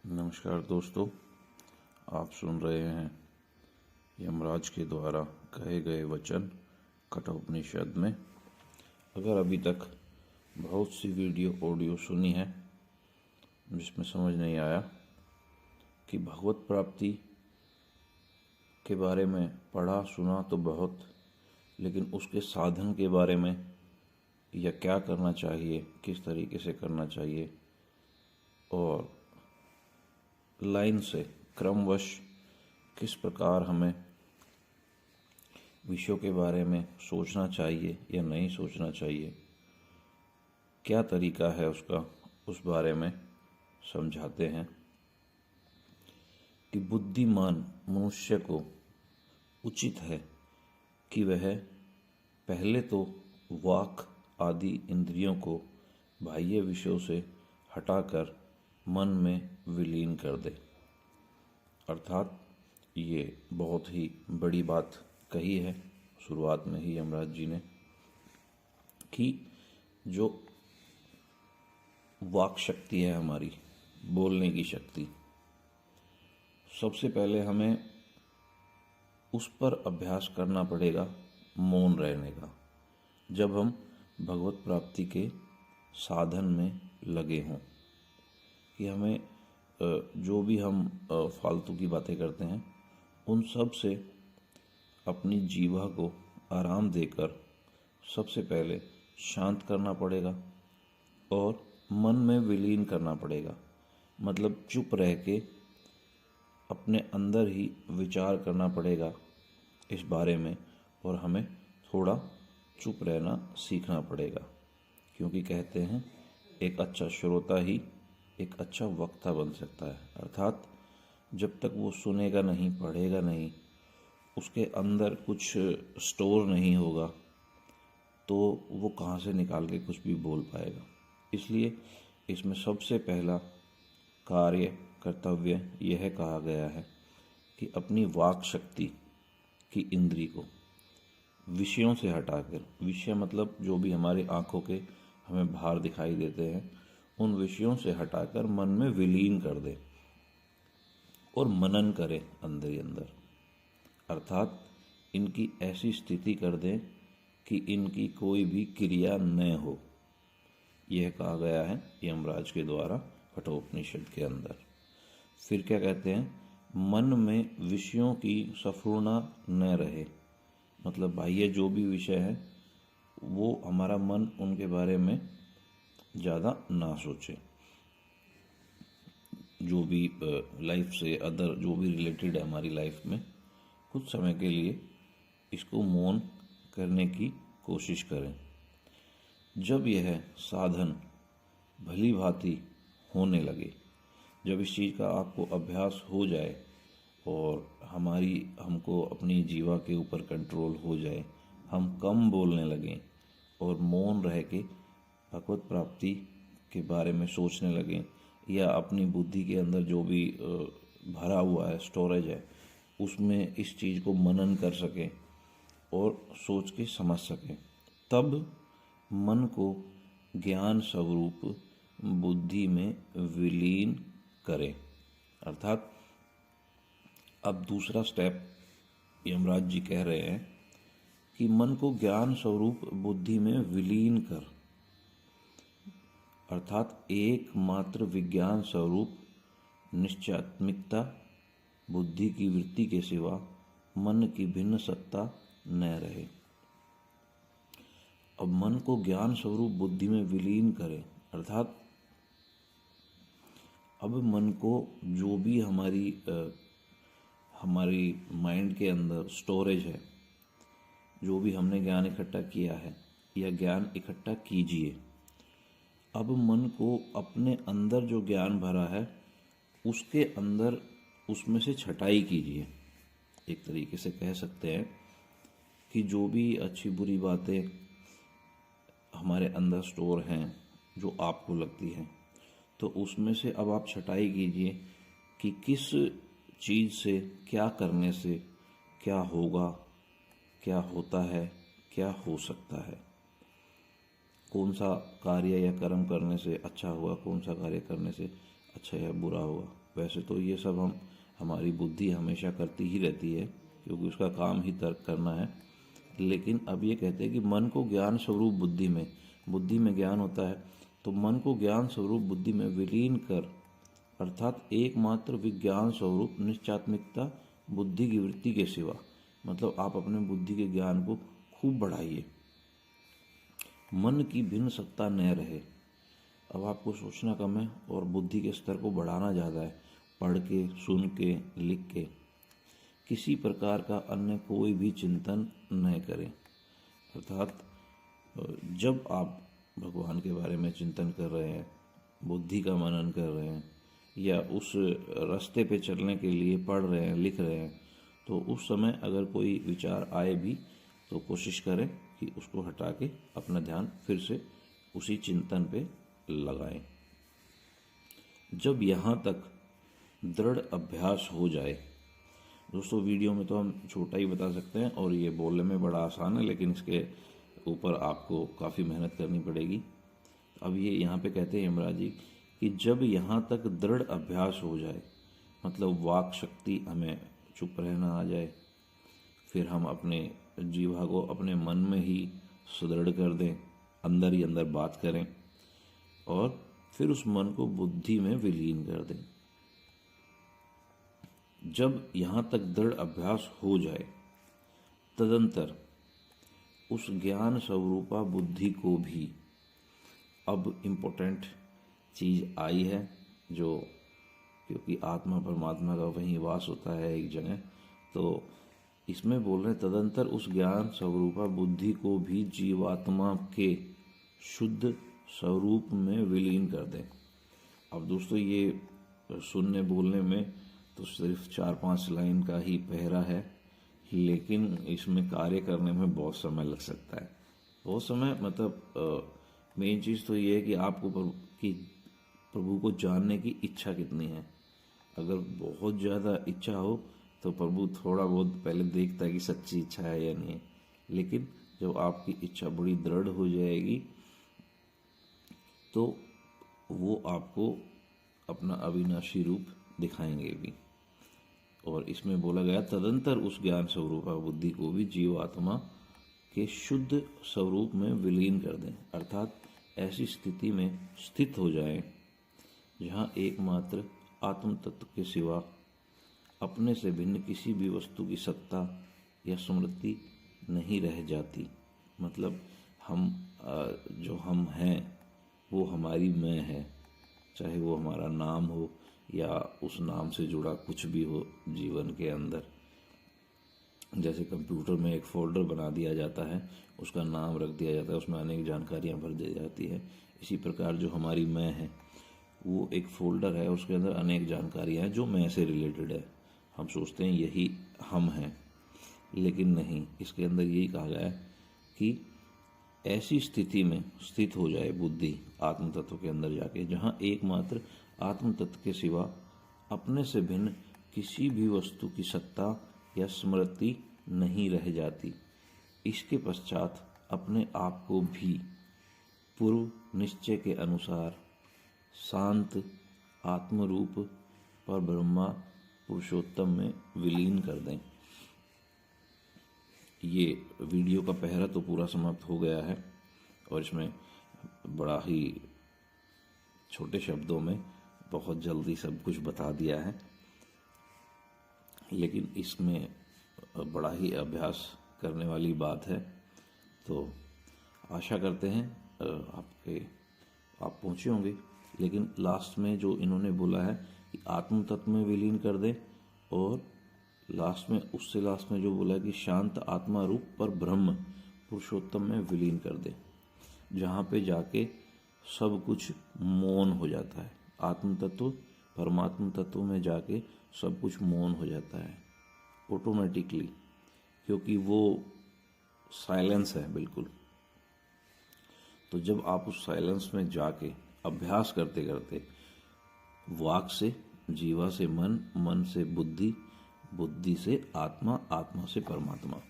नमस्कार दोस्तों, आप सुन रहे हैं यमराज के द्वारा कहे गए वचन कठोपनिषद में। अगर अभी तक बहुत सी ऑडियो सुनी है जिसमें समझ नहीं आया कि भगवत प्राप्ति के बारे में पढ़ा सुना तो बहुत, लेकिन उसके साधन के बारे में या क्या करना चाहिए, किस तरीके से करना चाहिए और लाइन से क्रमवश किस प्रकार हमें विषयों के बारे में सोचना चाहिए या नहीं सोचना चाहिए, क्या तरीका है उसका, उस बारे में समझाते हैं कि बुद्धिमान मनुष्य को उचित है कि वह पहले तो वाक आदि इंद्रियों को बाह्य विषयों से हटाकर मन में विलीन कर दे। अर्थात ये बहुत ही बड़ी बात कही है शुरुआत में ही यमराज जी ने कि जो वाक शक्ति है, हमारी बोलने की शक्ति, सबसे पहले हमें उस पर अभ्यास करना पड़ेगा, मौन रहने का। जब हम भगवत प्राप्ति के साधन में लगे हों कि हमें जो भी हम फालतू की बातें करते हैं उन सब से अपनी जीवा को आराम देकर सबसे पहले शांत करना पड़ेगा और मन में विलीन करना पड़ेगा। मतलब चुप रह के अपने अंदर ही विचार करना पड़ेगा इस बारे में, और हमें थोड़ा चुप रहना सीखना पड़ेगा, क्योंकि कहते हैं एक अच्छा श्रोता ही एक अच्छा वक्ता बन सकता है। अर्थात जब तक वो सुनेगा नहीं, पढ़ेगा नहीं, उसके अंदर कुछ स्टोर नहीं होगा, तो वो कहाँ से निकाल के कुछ भी बोल पाएगा। इसलिए इसमें सबसे पहला कार्य कर्तव्य यह कहा गया है कि अपनी वाक शक्ति की इंद्री को विषयों से हटाकर, विषय मतलब जो भी हमारी आंखों के हमें बाहर दिखाई देते हैं, उन विषयों से हटाकर मन में विलीन कर दे और मनन करे अंदर ही अंदर। अर्थात इनकी ऐसी स्थिति कर दें कि इनकी कोई भी क्रिया न हो। यह कहा गया है यमराज के द्वारा कठोपनिषद के अंदर। फिर क्या कहते हैं, मन में विषयों की स्फुरना न रहे। मतलब बाह्य जो भी विषय है वो हमारा मन उनके बारे में ज़्यादा ना सोचे। जो भी लाइफ से अदर जो भी रिलेटेड है हमारी लाइफ में, कुछ समय के लिए इसको मौन करने की कोशिश करें। जब यह साधन भली भांति होने लगे, जब इस चीज़ का आपको अभ्यास हो जाए और हमको अपनी जीवा के ऊपर कंट्रोल हो जाए, हम कम बोलने लगें और मौन रह के भगवत प्राप्ति के बारे में सोचने लगें, या अपनी बुद्धि के अंदर जो भी भरा हुआ है, स्टोरेज है, उसमें इस चीज़ को मनन कर सकें और सोच के समझ सकें, तब मन को ज्ञान स्वरूप बुद्धि में विलीन करें। अर्थात अब दूसरा स्टेप यमराज जी कह रहे हैं कि मन को ज्ञान स्वरूप बुद्धि में विलीन कर। अर्थात एकमात्र विज्ञान स्वरूप निश्चयात्मिकता बुद्धि की वृत्ति के सिवा मन की भिन्न सत्ता न रहे। अब मन को ज्ञान स्वरूप बुद्धि में विलीन करें, अर्थात अब मन को जो भी हमारी माइंड के अंदर स्टोरेज है, जो भी हमने ज्ञान इकट्ठा किया है या ज्ञान इकट्ठा कीजिए। अब मन को अपने अंदर जो ज्ञान भरा है उसके अंदर उसमें से छटाई कीजिए। एक तरीके से कह सकते हैं कि जो भी अच्छी बुरी बातें हमारे अंदर स्टोर हैं, जो आपको लगती हैं, तो उसमें से अब आप छटाई कीजिए कि किस चीज़ से, क्या करने से क्या होगा, क्या होता है, क्या हो सकता है, कौन सा कार्य या कर्म करने से अच्छा हुआ, कौन सा कार्य करने से अच्छा या बुरा हुआ। वैसे तो ये सब हमारी बुद्धि हमेशा करती ही रहती है, क्योंकि उसका काम ही तर्क करना है। लेकिन अब ये कहते हैं कि मन को ज्ञान स्वरूप बुद्धि में ज्ञान होता है, तो मन को ज्ञान स्वरूप बुद्धि में विलीन कर, अर्थात एकमात्र विज्ञान स्वरूप निश्चात्मिकता बुद्धि की वृत्ति के सिवा, मतलब आप अपने बुद्धि के ज्ञान को खूब बढ़ाइए, मन की भिन्न सत्ता न रहे। अब आपको सोचना कम है और बुद्धि के स्तर को बढ़ाना ज़्यादा है, पढ़ के, सुन के, लिख के। किसी प्रकार का अन्य कोई भी चिंतन न करें, अर्थात जब आप भगवान के बारे में चिंतन कर रहे हैं, बुद्धि का मनन कर रहे हैं, या उस रास्ते पे चलने के लिए पढ़ रहे हैं, लिख रहे हैं, तो उस समय अगर कोई विचार आए भी तो कोशिश करें कि उसको हटा के अपना ध्यान फिर से उसी चिंतन पे लगाएं। जब यहाँ तक दृढ़ अभ्यास हो जाए, दोस्तों वीडियो में तो हम छोटा ही बता सकते हैं और ये बोलने में बड़ा आसान है, लेकिन इसके ऊपर आपको काफ़ी मेहनत करनी पड़ेगी। अब ये यहाँ पे कहते हैं यमराज जी कि जब यहाँ तक दृढ़ अभ्यास हो जाए, मतलब वाक शक्ति, हमें चुप रहना आ जाए, फिर हम अपने जीवा को अपने मन में ही सुदृढ़ कर दें, अंदर ही अंदर बात करें, और फिर उस मन को बुद्धि में विलीन कर दें। जब यहाँ तक दृढ़ अभ्यास हो जाए, तदंतर उस ज्ञान स्वरूपा बुद्धि को भी, अब इम्पोर्टेंट चीज़ आई है, जो क्योंकि आत्मा परमात्मा का वहीं वास होता है एक जगह, तो इसमें बोल रहे हैं तदंतर उस ज्ञान स्वरूपा बुद्धि को भी जीवात्मा के शुद्ध स्वरूप में विलीन कर दें। अब दोस्तों ये सुनने बोलने में तो सिर्फ 4-5 लाइन का ही पहरा है, लेकिन इसमें कार्य करने में बहुत समय लग सकता है। बहुत समय मतलब मेन चीज़ तो ये है कि आपको प्रभु को जानने की इच्छा कितनी है। अगर बहुत ज़्यादा इच्छा हो तो प्रभु थोड़ा बहुत पहले देखता है कि सच्ची इच्छा है या नहीं है, लेकिन जब आपकी इच्छा बड़ी दृढ़ हो जाएगी तो वो आपको अपना अविनाशी रूप दिखाएंगे भी। और इसमें बोला गया तदंतर उस ज्ञान स्वरूपा बुद्धि को भी जीवात्मा के शुद्ध स्वरूप में विलीन कर दें, अर्थात ऐसी स्थिति में स्थित हो जाएं जहाँ एकमात्र आत्म तत्व के सिवा अपने से भिन्न किसी भी वस्तु की सत्ता या स्मृति नहीं रह जाती। मतलब हम जो हम हैं वो हमारी मैं है, चाहे वो हमारा नाम हो या उस नाम से जुड़ा कुछ भी हो जीवन के अंदर। जैसे कंप्यूटर में एक फोल्डर बना दिया जाता है, उसका नाम रख दिया जाता है, उसमें अनेक जानकारियां भर दी जाती है। इसी प्रकार जो हमारी मैं है वो एक फोल्डर है, उसके अंदर अनेक जानकारियां हैं जो मैं से रिलेटेड है। हम सोचते हैं यही हम हैं, लेकिन नहीं, इसके अंदर यही कहा गया है कि ऐसी स्थिति में स्थित हो जाए बुद्धि आत्म तत्व के अंदर जाके, जहाँ एकमात्र आत्म तत्व के सिवा अपने से भिन्न किसी भी वस्तु की सत्ता या स्मृति नहीं रह जाती। इसके पश्चात अपने आप को भी पूर्व निश्चय के अनुसार शांत आत्मरूप पर ब्रह्मा पुरुषोत्तम में विलीन कर दें। ये वीडियो का पहरा तो पूरा समाप्त हो गया है और इसमें बड़ा ही छोटे शब्दों में बहुत जल्दी सब कुछ बता दिया है, लेकिन इसमें बड़ा ही अभ्यास करने वाली बात है। तो आशा करते हैं आप पहुँचे होंगे। लेकिन लास्ट में जो इन्होंने बोला है कि आत्म तत्व में विलीन कर दें, और लास्ट में जो बोला है कि शांत आत्मा रूप पर ब्रह्म पुरुषोत्तम में विलीन कर दे, जहाँ पे जाके सब कुछ मौन हो जाता है। आत्म तत्व परमात्म तत्व में जाके सब कुछ मौन हो जाता है ऑटोमेटिकली, क्योंकि वो साइलेंस है बिल्कुल। तो जब आप उस साइलेंस में जाके अभ्यास करते करते वाक से जीवा से मन, मन से बुद्धि, बुद्धि से आत्मा, आत्मा से परमात्मा,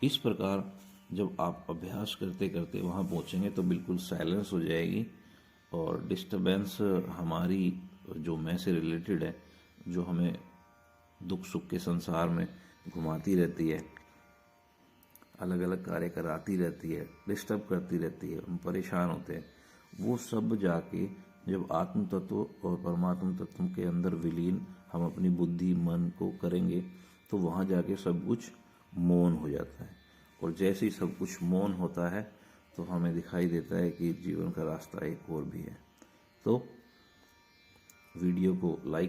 इस प्रकार जब आप अभ्यास करते करते वहाँ पहुँचेंगे तो बिल्कुल साइलेंस हो जाएगी और डिस्टर्बेंस हमारी जो मैं से रिलेटेड है, जो हमें दुख सुख के संसार में घुमाती रहती है, अलग अलग कार्य कराती रहती है, डिस्टर्ब करती रहती है, हम परेशान होते हैं, वो सब जाके जब आत्म तत्व और परमात्म तत्व के अंदर विलीन हम अपनी बुद्धि मन को करेंगे तो वहाँ जाके सब कुछ मौन हो जाता है। और जैसे ही सब कुछ मौन होता है तो हमें दिखाई देता है कि जीवन का रास्ता एक और भी है। तो वीडियो को लाइक